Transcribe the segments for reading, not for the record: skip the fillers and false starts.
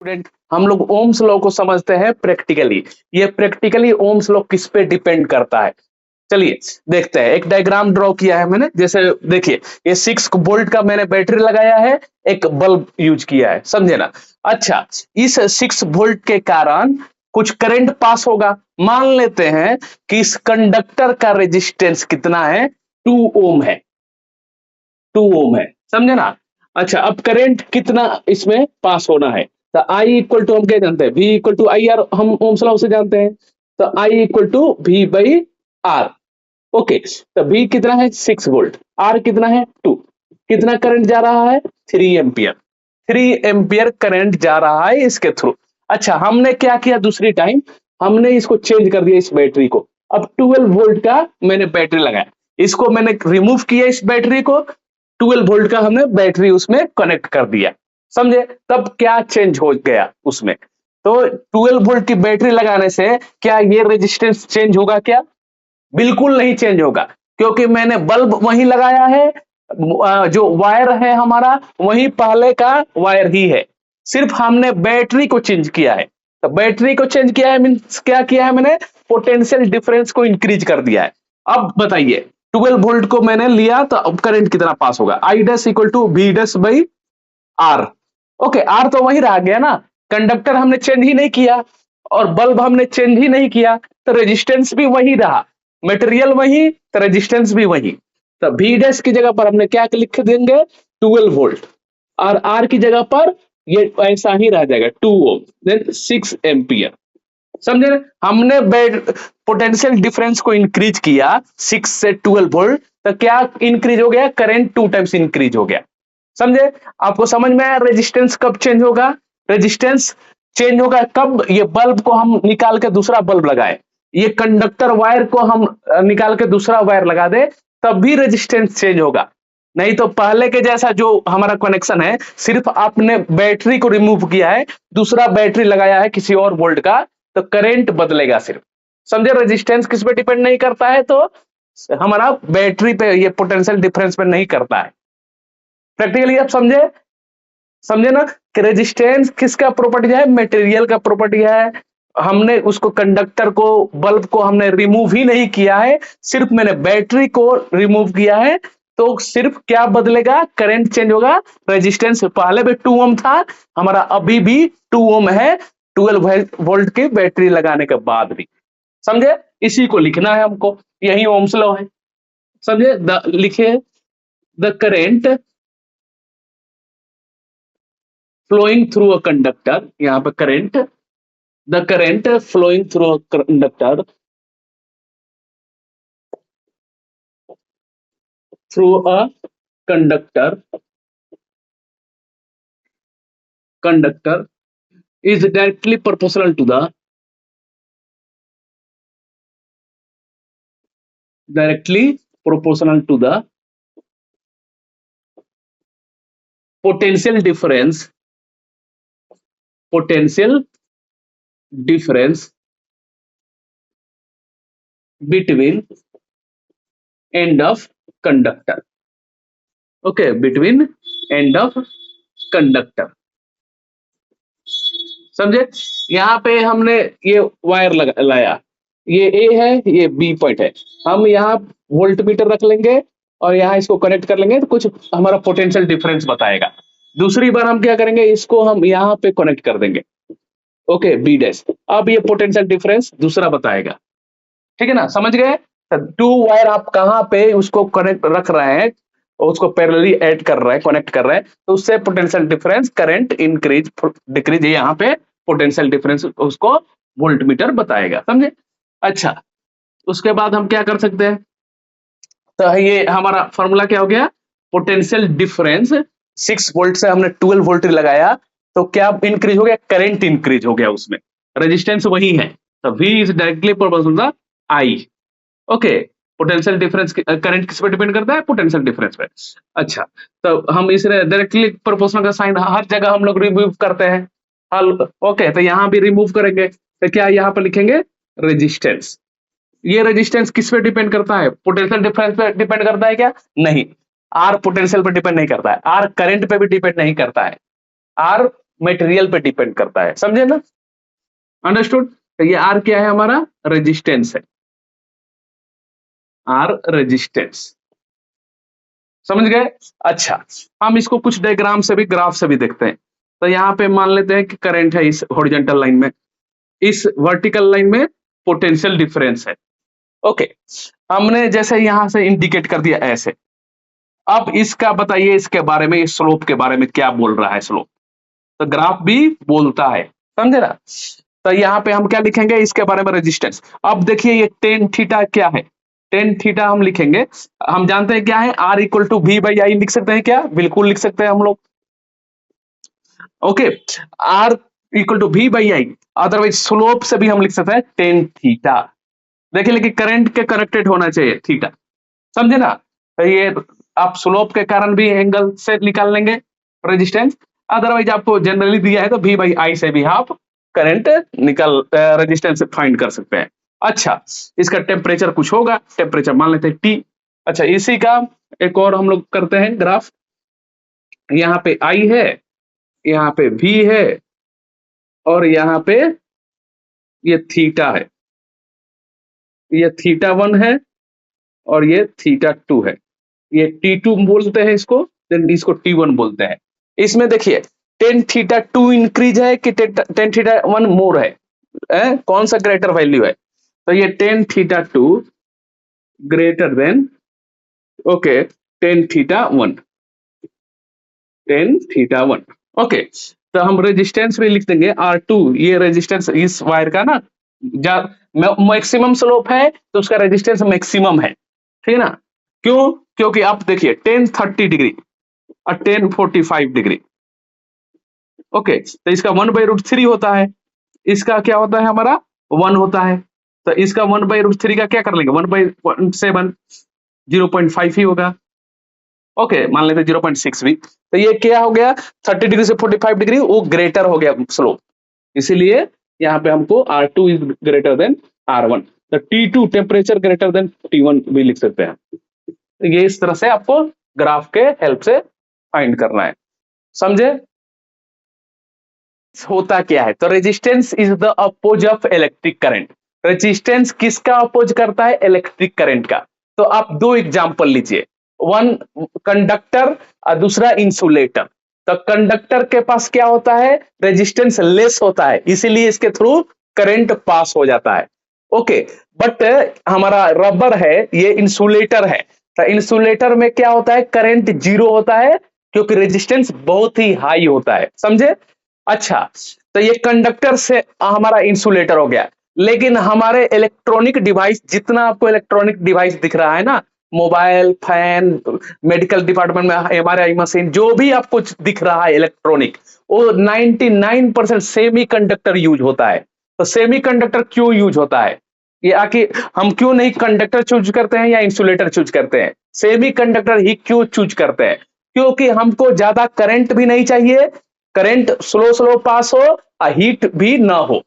Student, हम लोग Ohm's law को समझते हैं प्रैक्टिकली। ये प्रैक्टिकली ओम्स लॉ किस पे डिपेंड करता है, चलिए देखते हैं। एक डायग्राम ड्रॉ किया है मैंने, जैसे देखिए ये 6 वोल्ट का मैंने बैटरी लगाया है, एक बल्ब यूज किया है, समझे ना। अच्छा, इस 6 वोल्ट के कारण कुछ करंट पास होगा। मान लेते हैं कि इस कंडक्टर का रेजिस्टेंस कितना है, 2 ओम है, 2 ओम है, समझे ना। अच्छा, अब करंट कितना इसमें पास होना है, तो आई इक्वल टू हम क्या जानते हैं, V equal to I R, हम ओम्स लॉ से जानते हैं। तो I equal to V by R. Okay, तो V कितना है 6 वोल्ट, R कितना है 2, कितना करंट जा रहा है 3 एम्पियर, 3 एम्पियर करंट जा रहा है इसके थ्रू। अच्छा, हमने क्या किया दूसरी टाइम, हमने इसको चेंज कर दिया इस बैटरी को। अब 12 वोल्ट का मैंने बैटरी लगाया, इसको मैंने रिमूव किया इस बैटरी को, 12 वोल्ट का हमने बैटरी उसमें कनेक्ट कर दिया, समझे। तब क्या चेंज हो गया उसमें, तो 12 वोल्ट की बैटरी लगाने से क्या ये रेजिस्टेंस चेंज होगा क्या, बिल्कुल नहीं चेंज होगा, क्योंकि मैंने बल्ब वहीं लगाया है, जो वायर है हमारा वही पहले का वायर ही है, सिर्फ हमने बैटरी को चेंज किया है। तो बैटरी को चेंज किया है मींस क्या किया है मैंने, पोटेंशियल डिफरेंस को इंक्रीज कर दिया है। अब बताइए 12 वोल्ट को मैंने लिया तो अब करंट कितना पास होगा, I dash equal to V dash by R. Okay, R तो वही रह गया ना, कंडक्टर हमने चेंज ही नहीं किया और बल्ब हमने चेंज ही नहीं किया, तो रेजिस्टेंस भी वही रहा, मटेरियल वही तो रेजिस्टेंस भी वही। तो वी डैश की जगह पर हमने क्या लिख देंगे 12 वोल्ट, और आर की जगह पर ये ऐसा ही रह जाएगा 2 ओम, देन 6 एम्पियर, समझे ना? हमने पोटेंशियल डिफरेंस को इंक्रीज किया 6 से 12 वोल्ट, तो क्या इंक्रीज हो गया, करंट 2 टाइम्स इंक्रीज हो गया, समझे। आपको समझ में आया रेजिस्टेंस कब चेंज होगा, रेजिस्टेंस चेंज होगा कब, ये बल्ब को हम निकाल के दूसरा बल्ब लगाए, ये कंडक्टर वायर को हम निकाल के दूसरा वायर लगा दे, तब भी रेजिस्टेंस चेंज होगा। नहीं तो पहले के जैसा जो हमारा कनेक्शन है, सिर्फ आपने बैटरी को रिमूव किया है, दूसरा बैटरी लगाया है किसी और वोल्ट का, तो करंट बदलेगा सिर्फ, समझे। रेजिस्टेंस किस पे डिपेंड नहीं करता है, तो हमारा बैटरी पे, ये पोटेंशियल डिफरेंस पे नहीं करता है। प्रैक्टिकली आप समझे, समझे ना कि रेजिस्टेंस किसका प्रॉपर्टी है, मटेरियल का प्रॉपर्टी है। हमने उसको कंडक्टर को, बल्ब को हमने रिमूव ही नहीं किया है, सिर्फ मैंने बैटरी को रिमूव किया है, तो सिर्फ क्या बदलेगा, करंट चेंज होगा। रेजिस्टेंस पहले भी 2 ओम था हमारा, अभी भी 2 ओम है 12 वोल्ट की बैटरी लगाने के बाद भी, समझे। इसी को लिखना है हमको, यही ओम्स लॉ है, समझे। लिखिए the current flowing through a conductor, यहाँ पे current, the current flowing through a conductor, through a conductor, conductor is directly proportional to the, directly proportional to the potential difference, potential difference between end of conductor, okay, between end of conductor, समझे। यहाँ पे हमने ये wire लाया, ये ए है, ये B point है, हम यहाँ वोल्ट मीटर रख लेंगे और यहाँ इसको कनेक्ट कर लेंगे, तो कुछ हमारा पोटेंशियल डिफरेंस बताएगा। दूसरी बार हम क्या करेंगे, इसको हम यहाँ पे कनेक्ट कर देंगे, ओके, बी डैश, अब ये पोटेंशियल डिफरेंस दूसरा बताएगा, ठीक है ना, समझ गए। 2 वायर आप कहाँ पे उसको कनेक्ट रख रहे हैं, उसको पैरेलली ऐड कर रहे हैं, कनेक्ट कर रहे हैं, तो उससे potential difference, current increase decrease, यहाँ पे पोटेंशियल डिफरेंस उसको वोल्टमीटर बताएगा, समझे। अच्छा, उसके बाद हम क्या कर सकते हैं, तो ये हमारा फॉर्मूला क्या हो गया, पोटेंशियल डिफरेंस 6 वोल्ट से हमने 12 वोल्ट लगाया, तो क्या इंक्रीज हो गया, करंट इंक्रीज हो गया, उसमें रेजिस्टेंस वही है, तो V is directly proportional to I, okay. Potential difference, current किस पे डिपेंड करता है, पोटेंशियल डिफरेंस पे। अच्छा, तो हम इसे डायरेक्टली प्रोपोर्शनल का साइन हर जगह हम लोग रिमूव करते हैं, हल, ओके, तो यहाँ भी रिमूव करेंगे, तो क्या यहाँ पर लिखेंगे रेजिस्टेंस। ये रेजिस्टेंस किस पे डिपेंड करता है, पोटेंशियल डिफरेंस पे डिपेंड करता है क्या, नहीं। आर पोटेंशियल पे डिपेंड नहीं करता है, आर करंट पे भी डिपेंड नहीं करता है, आर मटेरियल पे डिपेंड करता है, समझे ना? अंडरस्टूड? तो ये आर क्या है हमारा? रेजिस्टेंस है, आर रेजिस्टेंस, समझ गए? अच्छा, हम इसको कुछ डायग्राम से भी, ग्राफ से भी देखते हैं। तो यहाँ पे मान लेते हैं कि करंट है इस हॉरिजॉन्टल लाइन में, इस वर्टिकल लाइन में पोटेंशियल डिफरेंस है। ओके, हमने जैसे यहां से इंडिकेट कर दिया ऐसे। अब इसका बताइए, इसके बारे में, इस स्लोप के बारे में क्या बोल रहा है स्लोप? तो ग्राफ भी बोलता है, समझे ना? तो यहाँ पे हम क्या लिखेंगे इसके बारे में? रेजिस्टेंस। अब देखिए ये टेन थीटा क्या है? टेन थीटा हम लिखेंगे, हम जानते हैं क्या है, R equal to V by I लिख सकते हैं क्या? बिल्कुल लिख सकते हैं हम लोग। Okay, R equal to V by I, otherwise slope से भी हम लिख सकते हैं टेन थीटा। देखिए लेकिन करंट के कनेक्टेड होना चाहिए थीटा, समझे ना? तो ये आप स्लोप के कारण भी एंगल से निकाल लेंगे रेजिस्टेंस, अदरवाइज आपको जनरली दिया है तो वी बाई आई से भी आप करंट निकल रेजिस्टेंस फाइंड कर सकते हैं। अच्छा, इसका टेम्परेचर कुछ होगा, टेम्परेचर मान लेते हैं टी। अच्छा, इसी का एक और हम लोग करते हैं ग्राफ। यहाँ पे आई है, यहाँ पे वी है, और यहाँ पे ये थीटा है, ये थीटा 1 है और ये थीटा 2 है। ये T2 बोलते हैं इसको, देन इसको T1 बोलते हैं। इसमें देखिए टेन थीटा 2 इंक्रीज है कि टेन थीटा 1 मोर है? कौन सा ग्रेटर वैल्यू है? तो ये tan theta 2 greater than, okay, tan theta 1, tan theta 1। Okay, तो हम रेजिस्टेंस भी लिख देंगे R2। ये रेजिस्टेंस इस वायर का ना, मैक्सिमम स्लोप है तो उसका रेजिस्टेंस मैक्सिमम है, ठीक है ना? क्यों? क्योंकि आप देखिए 1030 डिग्री और 1045 डिग्री, ओके, तो इसका 1/√3 होता है, इसका क्या होता है हमारा? 1 होता है। तो इसका 1/√3 का क्या कर लेंगे? 1/7, 0.5 ही होगा। ओके, मान लेते 0.6 भी। तो ये क्या हो गया? 30 डिग्री से 45 डिग्री वो ग्रेटर हो गया स्लोप, इसीलिए यहाँ पे हमको R2 is greater than R1। तो T2 temperature greater than T1 भी लिख सकते हैं। तो ये इस तरह से आपको ग्राफ के हेल्प से फाइंड करना है, समझे? होता क्या है? तो resistance is the oppose of electric current. Resistance किसका अपोज करता है? इलेक्ट्रिक करंट का। तो आप दो एग्जांपल लीजिए, वन कंडक्टर और दूसरा इंसुलेटर। तो कंडक्टर के पास क्या होता है? रेजिस्टेंस लेस होता है, इसीलिए इसके थ्रू करंट पास हो जाता है। ओके, बट हमारा रबर है, ये इंसुलेटर है। तो इंसुलेटर में क्या होता है? करंट जीरो होता है, क्योंकि रेजिस्टेंस बहुत ही हाई होता है, समझे? अच्छा, तो ये कंडक्टर से हमारा इंसुलेटर हो गया। लेकिन हमारे इलेक्ट्रॉनिक डिवाइस, जितना आपको इलेक्ट्रॉनिक डिवाइस दिख रहा है ना, मोबाइल, फैन, मेडिकल डिपार्टमेंट में एमआरआई मशीन, जो भी आपको दिख रहा है इलेक्ट्रॉनिक, वो 99% सेमी कंडक्टर यूज होता है। तो सेमी कंडक्टर क्यों यूज होता है? ये आखिर हम क्यों नहीं कंडक्टर चूज करते हैं या इंसुलेटर चूज करते हैं? सेमी कंडक्टर ही क्यों चूज करते हैं? क्योंकि हमको ज्यादा करंट भी नहीं चाहिए, करंट स्लो स्लो पास हो और हीट भी ना हो।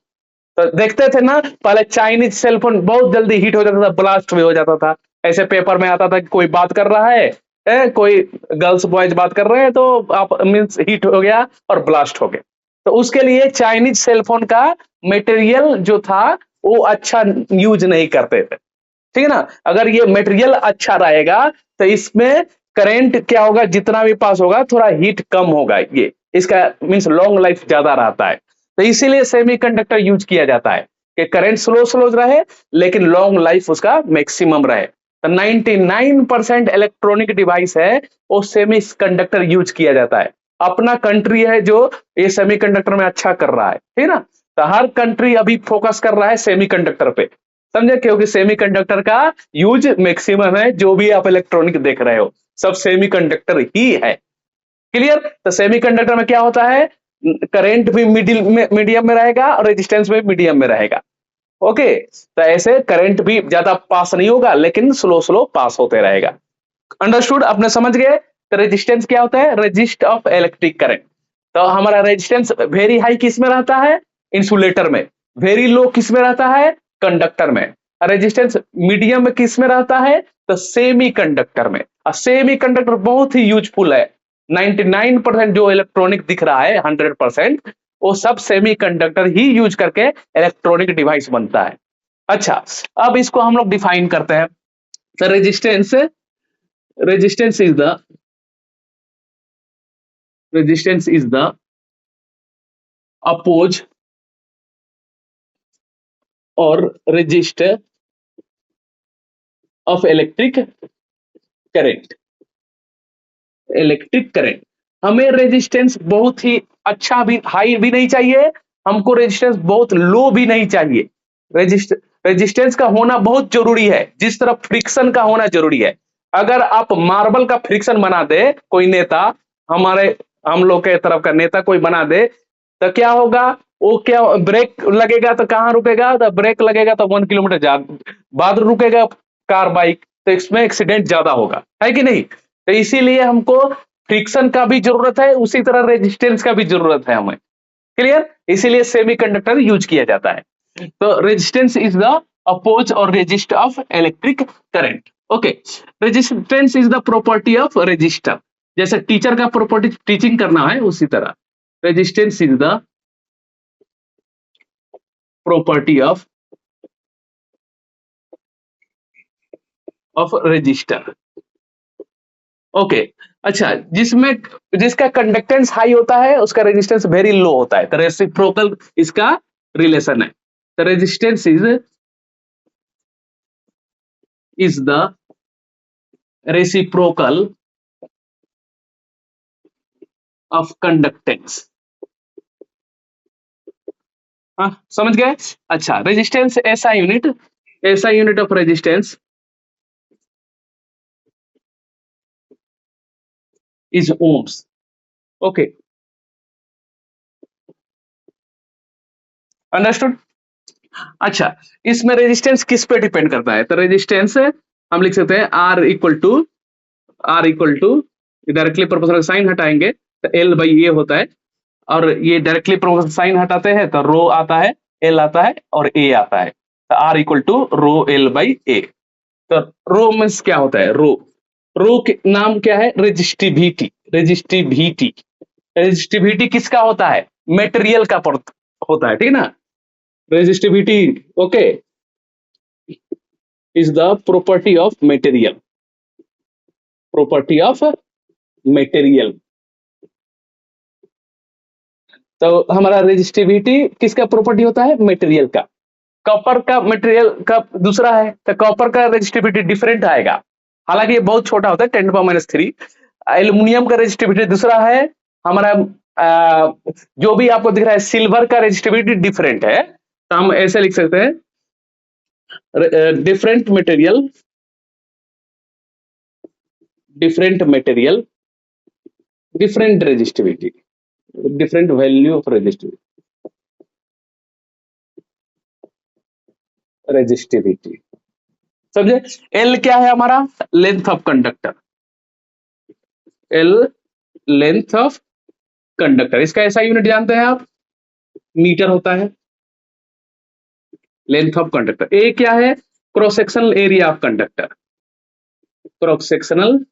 तो देखते थे ना पहले चाइनीज सेलफोन बहुत जल्दी हीट हो जाता था, ब्लास्ट भी हो जाता था। ऐसे पेपर में आता था कि कोई बात कर रहा है, कोई गर्ल्स बॉयज बात कर रहे हैं, तो आप मीन्स हीट हो गया और ब्लास्ट हो गए। तो उसके लिए चाइनीज सेलफोन का मटेरियल जो था वो अच्छा यूज नहीं करते थे, ठीक है ना? अगर ये मटेरियल अच्छा रहेगा तो इसमें करंट क्या होगा? जितना भी पास होगा थोड़ा हीट कम होगा, ये इसका मींस लॉन्ग लाइफ ज्यादा रहता है। तो इसीलिए सेमीकंडक्टर यूज किया जाता है कि करंट स्लो स्लो रहे लेकिन लॉन्ग लाइफ उसका मैक्सिमम रहे। तो 99% इलेक्ट्रॉनिक डिवाइस है वो सेमीकंडक्टर यूज किया जाता है। अपना कंट्री है जो ये सेमीकंडक्टर में अच्छा कर रहा है, ठीक है ना? तो हर कंट्री अभी फोकस कर रहा है सेमीकंडक्टर पे, समझे? क्योंकि सेमीकंडक्टर का यूज मैक्सिमम है, जो भी आप इलेक्ट्रॉनिक देख रहे हो सब सेमीकंडक्टर ही है। क्लियर? तो सेमीकंडक्टर में क्या होता है? करंट भी मीडियम में रहेगा और रेजिस्टेंस भी मीडियम में रहेगा। ओके, तो ऐसे करंट भी ज्यादा पास नहीं होगा लेकिन स्लो स्लो पास होते रहेगा। अंडरस्टूड? आपने समझ गए? तो रेजिस्टेंस क्या होता है? Resist of electric current. तो हमारा रेजिस्टेंस वेरी हाई किस में रहता है? इंसुलेटर में। वेरी लो किस में रहता है? कंडक्टर में। रेजिस्टेंस मीडियम में किस में रहता है? तो सेमी कंडक्टर में। सेमी कंडक्टर बहुत ही यूजफुल है, 99% जो इलेक्ट्रॉनिक दिख रहा है 100% वो सब सेमीकंडक्टर ही यूज करके इलेक्ट्रॉनिक डिवाइस बनता है। अच्छा, अब इसको हम लोग डिफाइन करते हैं। तो resistance is the resistance is the oppose or resist of electric current. हमें रेजिस्टेंस बहुत ही अच्छा भी हाई भी नहीं चाहिए, हमको रेजिस्टेंस बहुत लो भी नहीं चाहिए। रेजिस्टेंस का होना बहुत जरूरी है, जिस तरह फ्रिक्शन का होना जरूरी है। अगर आप मार्बल का फ्रिक्शन बना दे कोई नेता, हम लोग के तरफ का नेता कोई बना दे, तो क्या होगा, वो क्या ब्रेक लगेगा तो कहां रुकेगा, तो ब्रेक लगेगा तो 1 किलोमीटर बाद रुकेगा कार बाइक, तो इसमें एक्सीडेंट ज्यादा होगा, है कि नहीं। तो इसीलिए हमको फ्रिक्शन का भी जरूरत है, उसी तरह रेजिस्टेंस का भी जरूरत है हमें। क्लियर, इसीलिए सेमीकंडक्टर यूज किया जाता है। तो रेजिस्टेंस इज द अपोज और resist of electric current. Okay, resistance is the property of resistor. जैसे टीचर का प्रॉपर्टी टीचिंग करना है, उसी तरह resistance is the property of resistor. Okay, अच्छा, जिसका कंडक्टेंस हाई होता है उसका रेजिस्टेंस वेरी लो होता है, तो रेसिप्रोकल इसका रिलेशन है। तो resistance is the reciprocal of conductance. हाँ, समझ गए। अच्छा, रेजिस्टेंस ऐसा unit of resistance is ohms. Okay, understood. अच्छा, इसमें रेजिस्टेंस किस पे डिपेंड करता है, तो रेजिस्टेंस हम लिख सकते हैं R equal to directly proportional sign हटाएंगे तो एल बाई ए होता है, और ये डायरेक्टली प्रोपोर्शनल साइन हटाते हैं तो रो आता है, एल आता है और ए आता है, तो R equal to rho L by A. तो रो मीन्स क्या होता है, रो के नाम क्या है, रेजिस्टिविटी किसका होता है, मेटेरियल का होता है, ठीक ना। Resistivity, okay, is the property of material. तो हमारा रेजिस्टिविटी किसका प्रॉपर्टी होता है, मेटेरियल का। कॉपर का मटेरियल का दूसरा है, तो कॉपर का रेजिस्टिविटी डिफरेंट आएगा, हालांकि ये बहुत छोटा होता है 10⁻3। एल्यूमिनियम का रेजिस्टिविटी दूसरा है हमारा। जो भी आपको दिख रहा है, सिल्वर का रेजिस्टिविटी डिफरेंट है, तो हम ऐसे लिख सकते हैं different material different resistivity, different value of resistivity. समझे। एल क्या है हमारा, length of conductor, L length of conductor, इसका ऐसा यूनिट जानते हैं आप, मीटर होता है लेंथ ऑफ कंडक्टर। ए क्या है, cross sectional area of conductor, cross sectional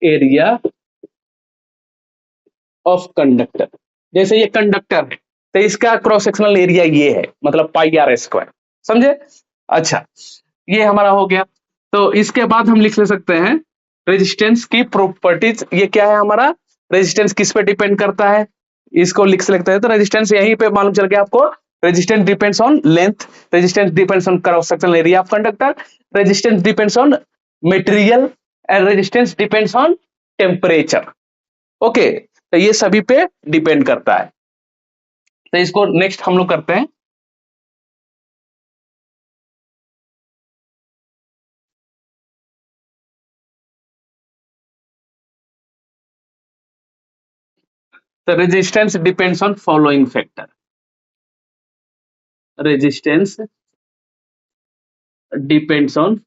area of conductor. जैसे ये कंडक्टर है तो इसका क्रॉस सेक्शनल एरिया ये है, मतलब पाई आर स्क्वायर, समझे। अच्छा, ये हमारा हो गया। तो इसके बाद हम लिख ले सकते हैं रेजिस्टेंस की प्रॉपर्टीज। ये क्या है हमारा, रेजिस्टेंस किस पे डिपेंड करता है, इसको लिख सकते हैं। तो रेजिस्टेंस यहीं पे मालूम चल गया आपको, resistance depends on length, resistance depends on cross sectional area of conductor, resistance depends on material, and resistance depends on temperature. Okay, तो ये सभी पे डिपेंड करता है। तो इसको नेक्स्ट हम लोग करते हैं। The resistance depends on following factor. Resistance depends on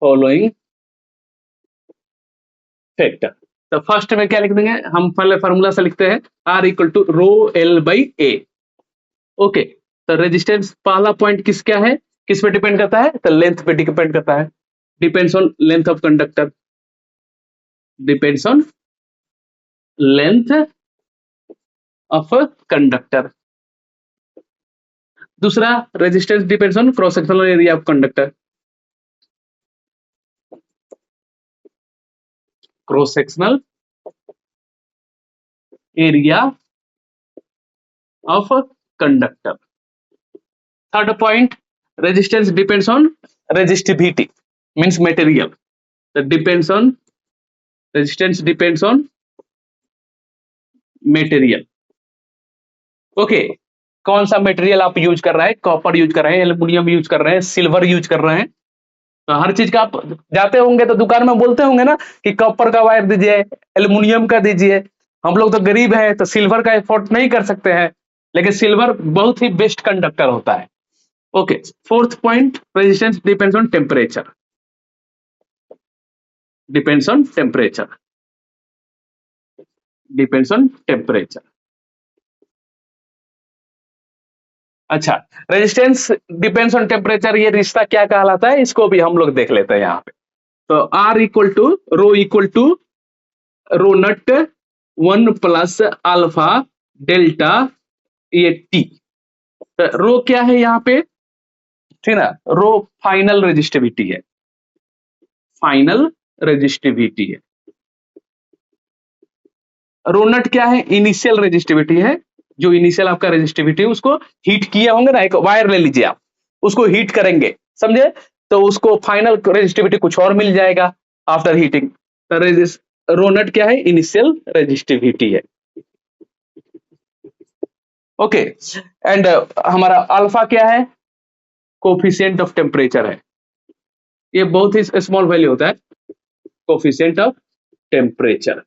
following factor. तो फर्स्ट में क्या लिख देंगे हम, पहले फॉर्मूला से लिखते हैं R equal to rho L by A. Okay, तो रेजिस्टेंस पहला पॉइंट किस क्या है, किस पे डिपेंड करता है, तो लेंथ पे डिपेंड करता है। Depends on length of conductor, depends on length of conductor. दूसरा, resistance depends on cross sectional area of conductor, cross sectional area of conductor. Third point, resistance depends on resistivity, means material, that depends on, resistance depends on material। Okay, कौन सा material आप use कर रहे हैं? Copper use कर रहे हैं, aluminium use कर रहे हैं, सिल्वर यूज कर रहे हैं। तो हर चीज का आप जाते होंगे तो दुकान में बोलते होंगे ना कि कॉपर का वायर दीजिए, एल्यूमिनियम का दीजिए। हम लोग तो गरीब हैं तो सिल्वर का एफोर्ड नहीं कर सकते हैं, लेकिन सिल्वर बहुत ही बेस्ट कंडक्टर होता है। Okay, fourth point, resistance depends on temperature, depends on temperature, depends on temperature. अच्छा, रेजिस्टेंस डिपेंड्स ऑन टेम्परेचर, ये रिश्ता क्या कहलाता है, इसको भी हम लोग देख लेते हैं यहाँ पे। तो R equal to rho naught 1 plus alpha delta ये T। तो रो क्या है यहाँ पे, ठीक ना, रो फाइनल रेजिस्टिविटी है, फाइनल रेजिस्टिविटी है। रो नट क्या है, इनिशियल रेजिस्टिविटी है, जो इनिशियल आपका रेजिस्टिविटी है उसको हीट किए होंगे ना, एक वायर ले लीजिए आप, उसको हीट करेंगे, समझे, तो उसको फाइनल रेजिस्टिविटी कुछ और मिल जाएगा आफ्टर हीटिंग। तो रो नट क्या है, इनिशियल रेजिस्टिविटी है। ओके, एंड हमारा अल्फा क्या है, कोफिशिएंट ऑफ टेम्परेचर है, ये बहुत ही स्मॉल वैल्यू होता है, coefficient of temperature.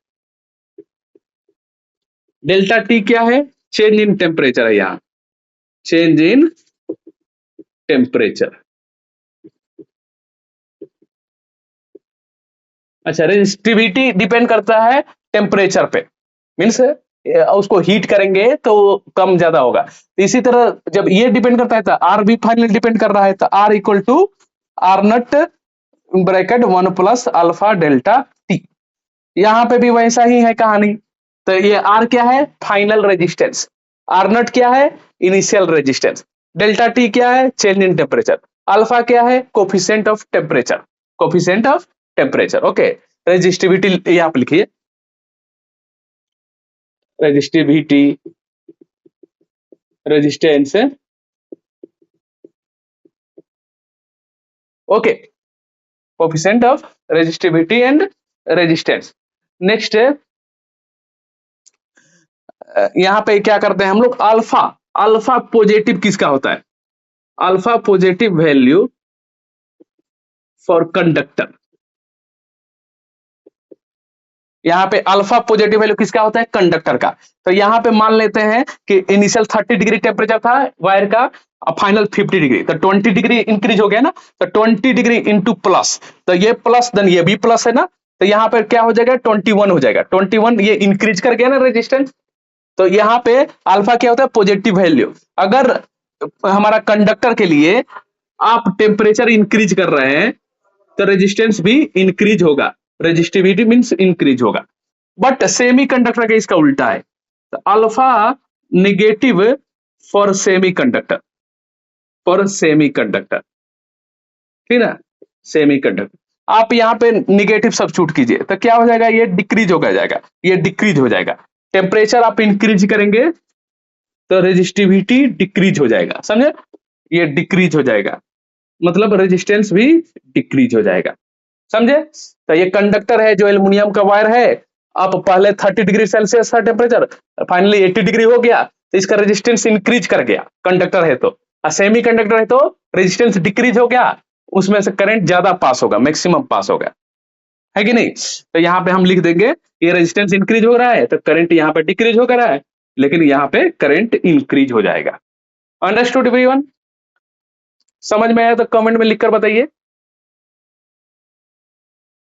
Delta T क्या है, चेंज इन टेम्परेचर है, यहाँ चेंज इन टेम्परेचर। अच्छा, रेजिस्टिविटी डिपेंड करता है टेम्परेचर पे, मीन्स उसको हीट करेंगे तो कम ज्यादा होगा। तो इसी तरह जब ये डिपेंड करता है तो आर भी फाइनल डिपेंड कर रहा है, तो R equal to R naught bracket 1 plus alpha delta T. यहाँ पे भी वैसा ही है कहानी। तो ये आर क्या है, फाइनल रेजिस्टेंस, आर नट क्या है, इनिशियल रेजिस्टेंस, डेल्टा टी क्या है, चेंज इन टेम्परेचर, अल्फा क्या है, coefficient of temperature, coefficient of temperature. Okay, resistivity यहाँ पे लिखिए, resistivity, resistance, okay, coefficient of resistivity and resistance. Next यहाँ पे क्या करते हैं हम लोग, अल्फा, अल्फा पॉजिटिव किसका होता है, alpha positive value for conductor. यहाँ पे अल्फा पॉजिटिव वैल्यू किसका होता है, कंडक्टर का। तो यहाँ पे मान लेते हैं कि इनिशियल 30 डिग्री टेम्परेचर था वायर का, फाइनल 50 डिग्री, तो 20 डिग्री इंक्रीज हो गया ना, तो 20 डिग्री इंटू प्लस, तो ये प्लस देन ये भी प्लस है ना, तो यहाँ पे क्या हो जाएगा, 21 हो जाएगा, 21 ये इंक्रीज कर गया ना रेजिस्टेंस। तो यहाँ पे अल्फा क्या होता है, पॉजिटिव वैल्यू। अगर हमारा कंडक्टर के लिए आप टेम्परेचर इंक्रीज कर रहे हैं तो रेजिस्टेंस भी इंक्रीज होगा, रेजिस्टिविटी मींस इंक्रीज होगा। बट सेमी कंडक्टर का इसका उल्टा है, तो alpha negative for semi conductor, for semi conductor, ठीक है, सेमी कंडक्टर। आप यहाँ पे निगेटिव सब्स्टिट्यूट कीजिए तो क्या हो जाएगा, ये डिक्रीज हो जाएगा, ये डिक्रीज हो जाएगा। टेम्परेचर आप इंक्रीज करेंगे तो रेजिस्टिविटी डिक्रीज हो जाएगा, समझे, ये डिक्रीज हो जाएगा, मतलब रेजिस्टेंस भी डिक्रीज हो जाएगा, समझे। तो ये कंडक्टर है जो एल्युमिनियम का वायर है, आप पहले 30 डिग्री सेल्सियस था टेम्परेचर, फाइनली 80 डिग्री हो गया, तो इसका रेजिस्टेंस इंक्रीज कर गया, कंडक्टर है तो। सेमी कंडक्टर है तो रेजिस्टेंस डिक्रीज हो गया, उसमें से करंट ज्यादा पास होगा, मैक्सिमम पास होगा, है कि नहीं। तो यहाँ पे हम लिख देंगे ये रेजिस्टेंस इंक्रीज हो रहा है तो करंट यहाँ पे डिक्रीज हो रहा है, लेकिन यहाँ पे करंट इंक्रीज हो जाएगा। Understood everyone? समझ में आया तो कमेंट में लिखकर बताइए।